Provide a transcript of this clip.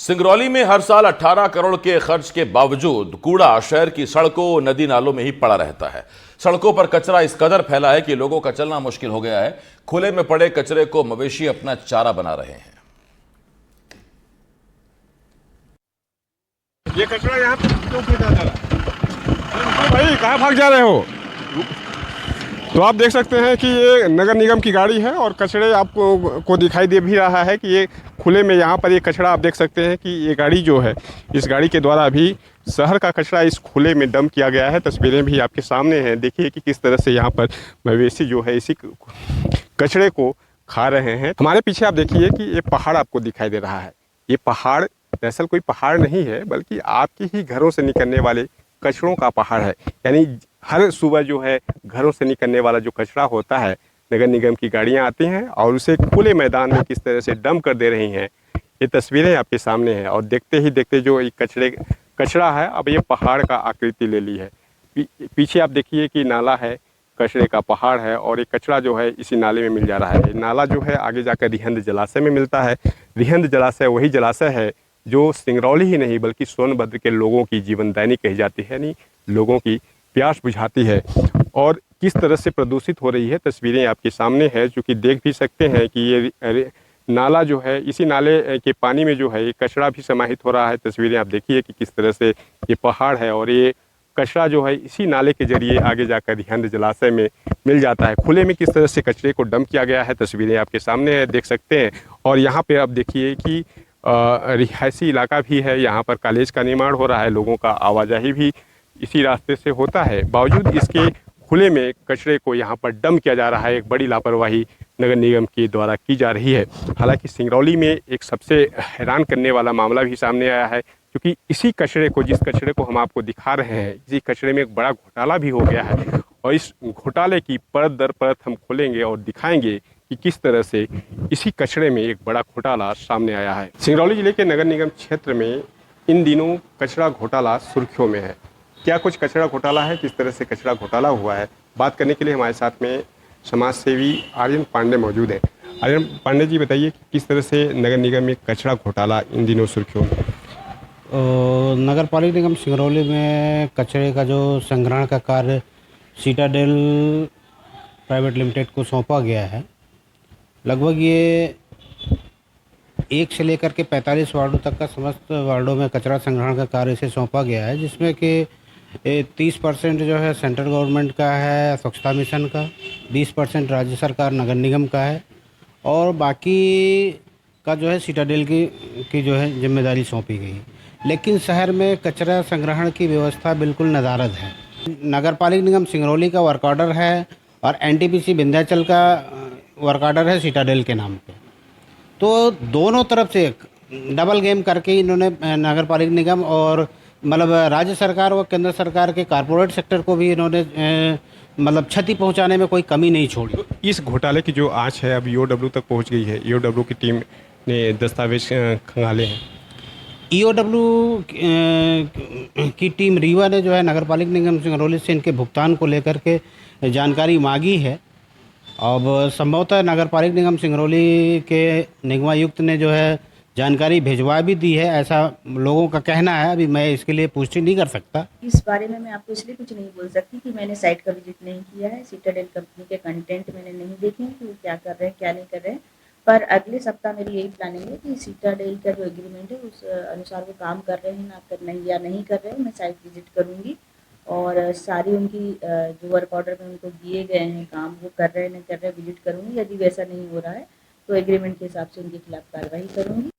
सिंगरौली में हर साल 18 करोड़ के खर्च के बावजूद कूड़ा शहर की सड़कों नदी नालों में ही पड़ा रहता है। सड़कों पर कचरा इस कदर फैला है कि लोगों का चलना मुश्किल हो गया है। खुले में पड़े कचरे को मवेशी अपना चारा बना रहे हैं। ये कचरा यहाँ पे क्यों फेंका जा रहा है? भाई कहाँ भाग जा रहे हो? तो आप देख सकते हैं कि ये नगर निगम की गाड़ी है और कचरे आपको दिखाई दे भी रहा है कि ये खुले में यहाँ पर ये कचरा आप देख सकते हैं कि ये गाड़ी जो है, इस गाड़ी के द्वारा अभी शहर का कचरा इस खुले में डंप किया गया है। तस्वीरें भी आपके सामने हैं। देखिए कि किस तरह से यहाँ पर मवेशी जो है इसी कचरे को खा रहे हैं। हमारे पीछे आप देखिए कि ये पहाड़ आपको दिखाई दे रहा है। ये पहाड़ दरअसल कोई पहाड़ नहीं है, बल्कि आपके ही घरों से निकलने वाले कचरों का पहाड़ है। यानी हर सुबह जो है घरों से निकलने वाला जो कचरा होता है, नगर निगम की गाड़ियां आती हैं और उसे खुले मैदान में किस तरह से डंप कर दे रही हैं। ये तस्वीरें आपके सामने हैं और देखते ही देखते जो ये कचरा है अब ये पहाड़ का आकृति ले ली है। पीछे आप देखिए कि नाला है, कचरे का पहाड़ है और ये कचरा जो है इसी नाले में मिल जा रहा है। नाला जो है आगे जाकर रिहंद जलाशय में मिलता है। रिहंद जलाशय वही जलाशय है जो सिंगरौली ही नहीं बल्कि सोनभद्र के लोगों की जीवनदायिनी कही जाती है, यानी लोगों की प्यास बुझाती है। और किस तरह से प्रदूषित हो रही है तस्वीरें आपके सामने है, जो कि देख भी सकते हैं कि ये नाला जो है, इसी नाले के पानी में जो है ये कचरा भी समाहित हो रहा है। तस्वीरें आप देखिए कि किस तरह से ये पहाड़ है और ये कचरा जो है इसी नाले के जरिए आगे जाकर रिहंद जलाशय में मिल जाता है। खुले में किस तरह से कचरे को डंप किया गया है तस्वीरें आपके सामने है, देख सकते हैं। और यहाँ पे आप देखिए कि रिहायशी इलाका भी है। यहाँ पर कॉलेज का निर्माण हो रहा है, लोगों का आवाजाही भी इसी रास्ते से होता है। बावजूद इसके खुले में कचरे को यहाँ पर डंप किया जा रहा है। एक बड़ी लापरवाही नगर निगम के द्वारा की जा रही है। हालांकि सिंगरौली में एक सबसे हैरान करने वाला मामला भी सामने आया है, क्योंकि इसी कचरे को, जिस कचरे को हम आपको दिखा रहे हैं, इसी कचरे में एक बड़ा घोटाला भी हो गया है। और इस घोटाले की परत दर परत हम खोलेंगे और दिखाएंगे कि किस तरह से इसी कचरे में एक बड़ा घोटाला सामने आया है। सिंगरौली जिले के नगर निगम क्षेत्र में इन दिनों कचरा घोटाला सुर्खियों में है। क्या कुछ कचरा घोटाला है, किस तरह से कचरा घोटाला हुआ है, बात करने के लिए हमारे साथ में समाज सेवी आर्यन पांडे मौजूद हैं। आर्यन पांडे जी, बताइए कि किस तरह से नगर निगम में कचरा घोटाला इन दिनों सुर्खियों में? नगर पालिका निगम सिंगरौली में कचरे का जो संग्रहण का कार्य सीटाडेल प्राइवेट लिमिटेड को सौंपा गया है। लगभग ये 1 से लेकर के 45 वार्डों तक का समस्त वार्डों में कचरा संग्रहण का कार्य इसे सौंपा गया है, जिसमें कि 30% जो है सेंट्रल गवर्नमेंट का है, स्वच्छता मिशन का, 20% राज्य सरकार नगर निगम का है और बाकी का जो है सीटाडेल की जो है जिम्मेदारी सौंपी गई है। लेकिन शहर में कचरा संग्रहण की व्यवस्था बिल्कुल नदारद है। नगर पालिका निगम सिंगरौली का वर्क ऑर्डर है और एनटीपीसी विंध्याचल का वर्क ऑर्डर है सीटाडेल के नाम पे। तो दोनों तरफ से डबल गेम करके इन्होंने नगर पालिका निगम और मतलब राज्य सरकार व केंद्र सरकार के कारपोरेट सेक्टर को भी इन्होंने मतलब क्षति पहुंचाने में कोई कमी नहीं छोड़ी। तो इस घोटाले की जो आंच है अब ईओडब्ल्यू तक पहुंच गई है। ईओडब्ल्यू की टीम ने दस्तावेज खंगाले हैं। ईओडब्ल्यू की टीम रीवा ने जो है नगर पालिका निगम सिंगरौली से इनके भुगतान को लेकर के जानकारी मांगी है। अब संभवतः नगर पालिका निगम सिंगरौली के निगमायुक्त ने जो है जानकारी भिजवा भी दी है, ऐसा लोगों का कहना है। अभी मैं इसके लिए पुष्टि नहीं कर सकता। इस बारे में मैं आपको इसलिए कुछ नहीं बोल सकती कि मैंने साइट का विजिट नहीं किया है। सीटाडेल कंपनी के कंटेंट मैंने नहीं देखे हैं कि वो क्या कर रहे हैं क्या नहीं कर रहे हैं। पर अगले सप्ताह मेरी यही प्लानिंग है कि सीटाडेल का जो एग्रीमेंट है उस अनुसार वो काम कर रहे हैं ना कर नहीं या नहीं कर रहे हैं। मैं साइट विजिट करूँगी और सारी उनकी जो वर्क ऑर्डर में उनको दिए गए हैं काम वो कर रहे हैं नहीं कर रहे हैं विजिट करूँगी। यदि वैसा नहीं हो रहा है तो एग्रीमेंट के हिसाब से उनके खिलाफ कार्रवाई करूँगी।